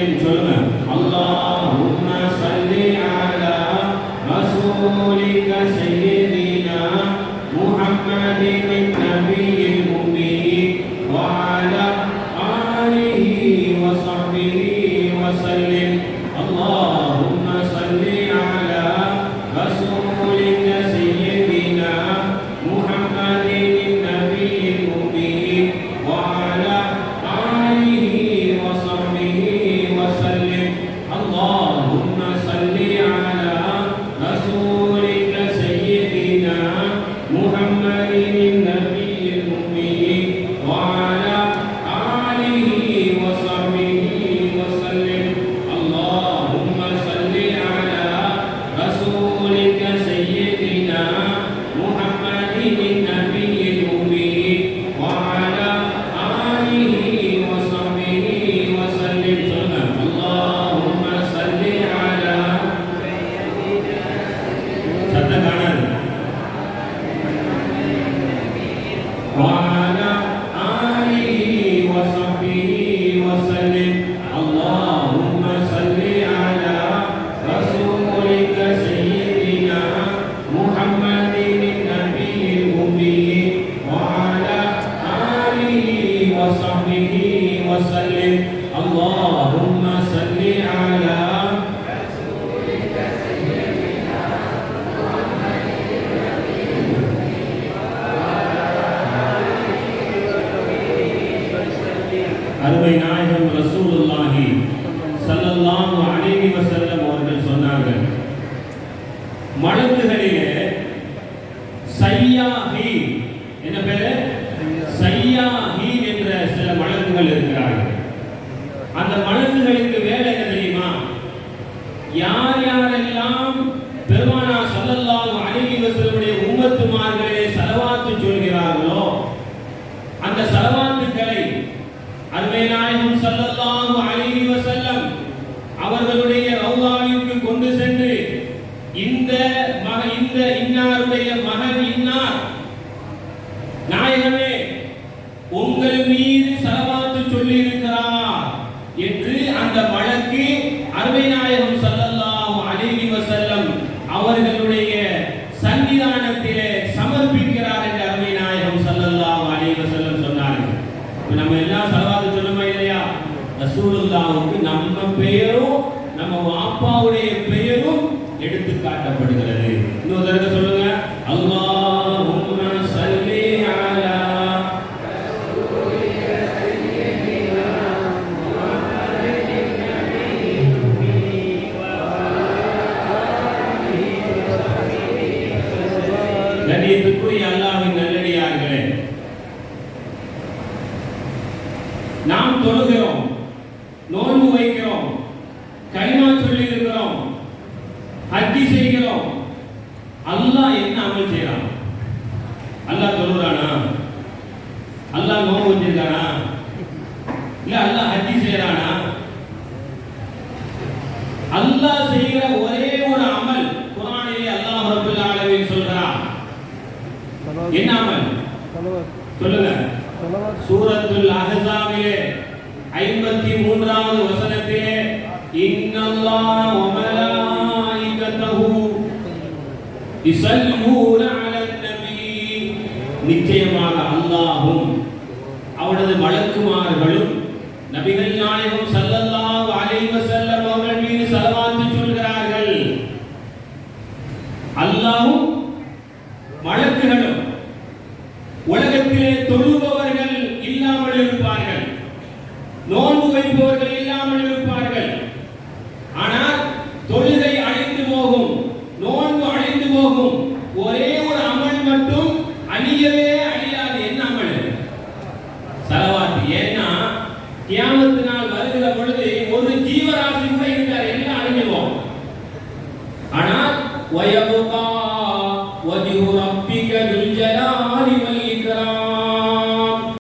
وسلم اللهم صل على رسولك سيدنا محمد النبي الأمي وعلى آله وصحبه وسلم اللهم صل على رسولك سيدنا محمد النبي الأمي وعلى آله وصحبه وسلم اللهم صل على رسولك سيدنا محمد النبي الأمي وعلى آله وصحبه وسلم اللهم صل على رسولك سيدنا محمد النبي الأمي وعلى آله وصحبه وسلم اللهم صل على وعلى آله وصحبه وسلم اللهم صل على رسولك سيدنا محمد النبي الأمي وعلى آله وصحبه وسلم اللهم صل على அருமை நாயகம் ரசூலுல்லாஹி ஸல்லல்லாஹு அலைஹி வஸல்லம் அவர்கள் சொன்னார்கள், மலக்குகளிலே சய்யாஹி, என்ன பேரு? சய்யாஹி என்ற சில மலக்குகள் இருக்கிறார்கள். அந்த மலக்குகளுக்கு வேலை என்ன தெரியுமா? யார் யாரெல்லாம் பெருமானார் ஸல்லல்லாஹு அலைஹி வஸல்லமுடைய உம்மத்துமார்களிலே ஸலவாத்து சொல்கிறார்களோ அந்த ஸலவாத்துக்களை அருமை நாயகம் ஸல்லல்லாஹு அலைஹி வஸல்லம் அவர்களுடைய ரௌலாவிற்கு கொண்டு சென்று இந்த இன்னாருடைய மகன் இன்னார் நாயகமே உங்கள் மீது ஸலவாத்து சொல்லி இருக்கிறார் என்று அந்த வழக்கு அருமை நாயகம் ஸல்லல்லாஹு அலைஹி வஸல்லம் அவர்களுடைய சன்னிதானத்திலே சமர்ப்பிக்கிறார் என்று அருமை நாயகம் ஸல்லல்லாஹு அலைஹி வஸல்லம் சொன்னார்கள். நம்ம எல்லாம் ஸலவாத்து சொல்லுமா இல்லையா? ரசூலுல்லாஹ்வுக்கு நம்ம பெயரும் நம்ம வாப்பாவுடைய பெயரும் எடுத்து காட்டப்படுகிறது. இன்னொரு தடவை சொல்லுங்க, அல்லாஹும்ம ஸல்லி அலா ரசூலிக சய்யிதினா முஹம்மதின் நபியில் உம்மி வ ஆலிஹி வஸஹ்பிஹி வஸல்லம். கண்ணியத்துக்குரிய அல்லாஹ்வின் நல்லடியார்களே, நாம் தொழுகிறோம், நோன்பு வைக்கிறோம், கலிமா சொல்லி இருக்கிறோம், ஹஜ் செய்கிறோம். அல்லாஹ் என்ன அமல் செய்யறான்? அல்லாஹ் தொழுறானா? அல்லாஹ் நோன்பு வச்சிருக்கானா? இல்ல அல்லாஹ் ஹஜ் செய்யறானா? அல்லாஹ் செய்கிற ஒரே ஒரு அமல் குர்ஆனிலே அல்லாஹ் ரப்பல் ஆலமீன் சொல்றான். என்ன அமல்? சொல்லுங்க. சூரத்துல் அஹ்ஸாபிலே 53வது வசனத்திலே இன்னல்லாஹ வ மலாயிகத்தஹு யுஸல்லூன அலன் நபி, நிச்சயமாக அல்லாஹ்வும் அவனது மலக்குமார்களும் நபிகள் நாயகம் ஸல்லல்லாஹு அலைஹி வஸல்லம் அவர்கள் மீது ஸலவாத்து சொல்கிறார்கள். அல்லாஹ்வும் மலக்குகளும் உலகத்திலே தொழுபவர்கள் இல்லாமல் இருப்பார்கள், நோன்பு வைப்பவர்கள் இல்லாமல் இருப்பார்கள்,